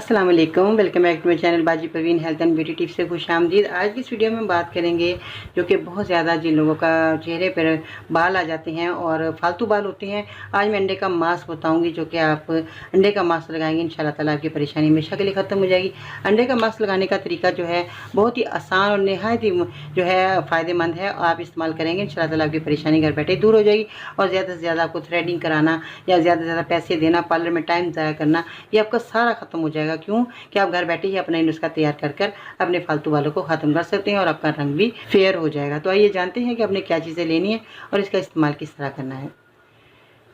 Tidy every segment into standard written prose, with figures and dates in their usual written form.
अस्सलाम वालेकुम, welcome back to my channel Baji Parveen health and beauty tips से खुशामदीद। आज की इस वीडियो में बात करेंगे जो कि बहुत ज़्यादा जिन लोगों का चेहरे पर बाल आ जाते हैं और फालतू बाल होते हैं। आज मैं अंडे का मास्क बताऊंगी जो कि आप अंडे का मास्क लगाएंगे इंशाल्लाह ताला आपकी परेशानी हमेशा के लिए ख़त्म हो जाएगी। अंडे का मास्क लगाने का तरीका जो है बहुत ही आसान और नहायत ही जो है फ़ायदेमंद है। आप इस्तेमाल करेंगे इंशाल्लाह ताला आपकी परेशानी घर बैठे दूर हो जाएगी। और ज़्यादा से ज़्यादा आपको थ्रेडिंग कराना या ज़्यादा से ज़्यादा पैसे देना, पार्लर में टाइम ज़ाया करना, ये आपका सारा ख़त्म हो जाएगा। क्यों कि आप घर बैठे ही अपना नुस्खा तैयार कर अपने फालतू बालों को ख़त्म कर सकते हैं और आपका रंग भी फेयर हो जाएगा। तो आइए जानते हैं कि आपने क्या चीज़ें लेनी है और इसका इस्तेमाल किस तरह करना है।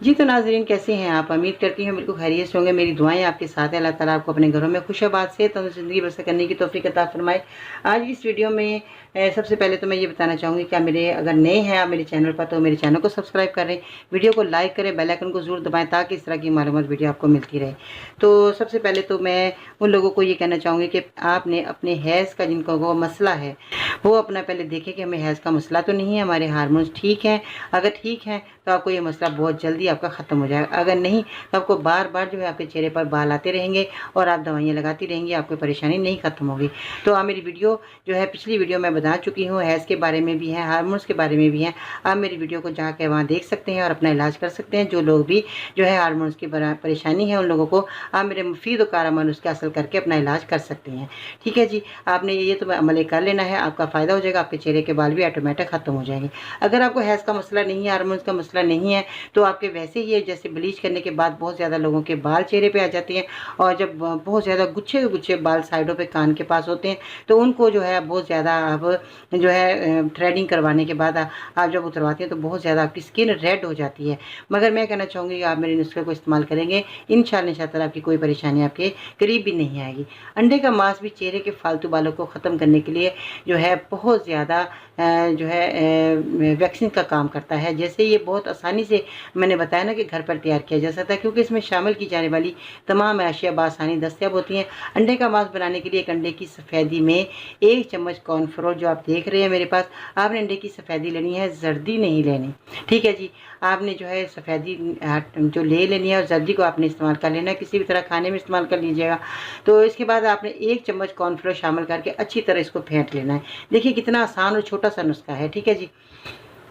जी तो नाज़रीन, कैसे हैं आप? उम्मीद करती हूँ बिल्कुल खैरियत से होंगे। मेरी दुआएं आपके साथ है। अल्लाह ताला आपको अपने घरों में खुशबाद से ज़िंदगी बसर करने की तौफीक अता फरमाए। आज इस वीडियो में सबसे पहले तो मैं ये बताना चाहूँगी कि मेरे अगर नए हैं आप मेरे चैनल पर तो मेरे चैनल को सब्सक्राइब करें, वीडियो को लाइक करें, बेल आइकन को ज़रूर दबाएं ताकि इस तरह की मालूमात वीडियो आपको मिलती रहे। तो सबसे पहले तो मैं उन लोगों को ये कहना चाहूँगी कि आपने अपने हैज़ का जिनको वो मसला है वो अपना पहले देखें कि हमें हैज़ का मसला तो नहीं है, हमारे हार्मोन्स ठीक हैं। अगर ठीक हैं तो आपको ये मसला बहुत जल्दी आपका ख़त्म हो जाएगा। अगर नहीं तो आपको बार बार जो है आपके चेहरे पर बाल आते रहेंगे और आप दवाइयाँ लगाती रहेंगी, आपकी परेशानी नहीं ख़त्म होगी। तो आप मेरी वीडियो जो है पिछली वीडियो में बता चुकी हूँ, हैज़ के बारे में भी है, हार्मोन्स के बारे में भी है। आप मेरी वीडियो को जाकर वहाँ देख सकते हैं और अपना इलाज कर सकते हैं। जो लोग भी जो है हार्मोन्स की परेशानी है उन लोगों को आप मेरे मुफीद और कारगर नुस्खे हासिल करके अपना इलाज कर सकते हैं। ठीक है जी, आपने ये तो अमल कर लेना है, आपका फ़ायदा हो जाएगा, आपके चेहरे के बाल भी ऑटोमेटिक ख़त्म हो जाएंगे। अगर आपको हैज़ का मसला नहीं है, हार्मोन्स का मसला नहीं है, तो आपके वैसे ही है जैसे ब्लीच करने के बाद बहुत ज़्यादा लोगों के बाल चेहरे पे आ जाते हैं और जब बहुत ज़्यादा गुच्छे के गुच्छे बाल साइडों पे कान के पास होते हैं तो उनको जो है बहुत ज़्यादा आप जो है थ्रेडिंग करवाने के बाद आप जब उतरवाते हैं तो बहुत ज़्यादा आपकी स्किन रेड हो जाती है। मगर मैं कहना चाहूँगी कि आप मेरे नुस्खे को इस्तेमाल करेंगे इंशाअल्लाह आपकी कोई परेशानी आपके करीब भी नहीं आएगी। अंडे का मांस भी चेहरे के फालतू बालों को ख़त्म करने के लिए जो है बहुत ज़्यादा जो है वैक्सीन का काम करता है। जैसे ये बहुत आसानी से मैंने बताया ना कि घर पर तैयार किया जा सकता है क्योंकि इसमें शामिल की जाने वाली तमाम अशिया बआसानी दस्तयाब होती हैं। अंडे का मांस बनाने के लिए एक अंडे की सफ़ेदी में 1 चम्मच कॉर्नफ्लोर जो आप देख रहे हैं मेरे पास, आपने अंडे की सफ़ेदी लेनी है, जर्दी नहीं लेनी। ठीक है जी, आपने जो है सफ़ेदी जो ले लेनी है और जर्दी को आपने इस्तेमाल कर लेना है, किसी भी तरह खाने में इस्तेमाल कर लीजिएगा। तो इसके बाद आपने 1 चम्मच कॉर्नफ्लोर शामिल करके अच्छी तरह इसको फेंट लेना है। देखिए कितना आसान और छोटा सा नुस्खा है। ठीक है जी,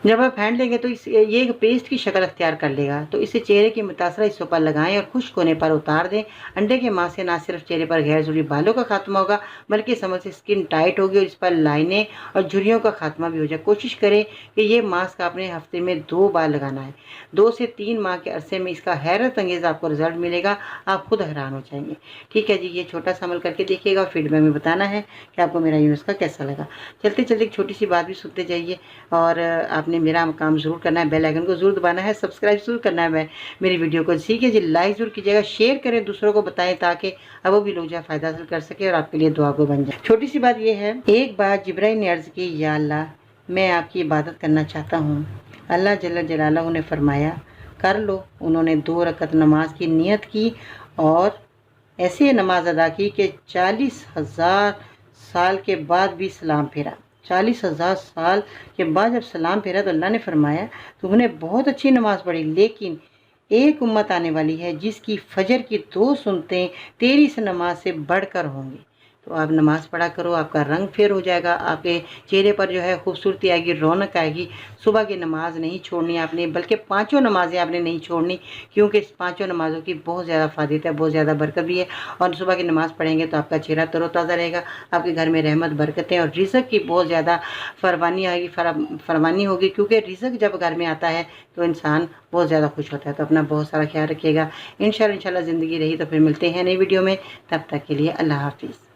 जब आप फेंट लेंगे तो ये एक पेस्ट की शक्ल अख्तियार कर लेगा। तो इसे चेहरे के मुतासरा हिस्सों पर लगाएं और खुश्क होने पर उतार दें। अंडे के मांस से न सिर्फ चेहरे पर गैर ज़रूरी बालों का खात्मा होगा बल्कि समझ से स्किन टाइट होगी और इस पर लाइनें और झुर्रियों का खात्मा भी हो जाए। कोशिश करें कि ये मास्क आपने हफ्ते में 2 बार लगाना है। 2 से 3 माह के अरसे में इसका हैरत अंगेज़ आपको रिजल्ट मिलेगा, आप खुद हैरान हो जाएंगे। ठीक है जी, ये छोटा सा अमल करके देखिएगा और फीडबैक में बताना है कि आपको मेरा ये नुस्खा कैसा लगा। चलते चलते एक छोटी सी बात भी सुनते जाइए और आपने मेरा काम ज़रूर करना है, बेल आइकन को ज़रूर दबाना है, सब्सक्राइब ज़रूर करना है मेरी वीडियो को। ठीक है जी, लाइक ज़रूर कीजिएगा, शेयर करें, दूसरों को बताएं ताकि अब वो भी लोग जो है फ़ायदा हासिल कर सके और आपके लिए दुआ को बन जाए। छोटी सी बात ये है, एक बार जिब्राइल ने अर्ज़ की, या अल्लाह मैं आपकी इबादत करना चाहता हूँ। अल्लाह जल्ल जलालहू ने फरमाया कर लो। उन्होंने 2 रकत नमाज की नियत की और ऐसी नमाज अदा की कि 40,000 साल के बाद भी सलाम फेरा। 40,000 साल के बाद जब सलाम फेरा तो अल्लाह ने फरमाया तुमने बहुत अच्छी नमाज पढ़ी, लेकिन एक उम्मत आने वाली है जिसकी फजर की 2 सुन्नतें तेरी इस नमाज से बढ़कर होंगी। तो आप नमाज़ पढ़ा करो, आपका रंग फेर हो जाएगा, आपके चेहरे पर जो है खूबसूरती आएगी, रौनक आएगी। सुबह की नमाज नहीं छोड़नी आपने, बल्कि 5 नमाज़ें आपने नहीं छोड़नी क्योंकि इस 5 नमाज़ों की बहुत ज़्यादा फ़ायदा है, बहुत ज़्यादा बरकत भी है। और सुबह की नमाज़ पढ़ेंगे तो आपका चेहरा तरोताज़ा रहेगा, आपके घर में रहमत बरकतें और रिज़्क़ की बहुत ज़्यादा फरमानी आएगी, फरमानी होगी। क्योंकि रिज़्क़ जब घर में आता है तो इंसान बहुत ज़्यादा खुश होता है। तो अपना बहुत सारा ख्याल रखिएगा। इंशाल्लाह ज़िंदगी रही तो फिर मिलते हैं नई वीडियो में, तब तक के लिए अल्लाह हाफ़िज़।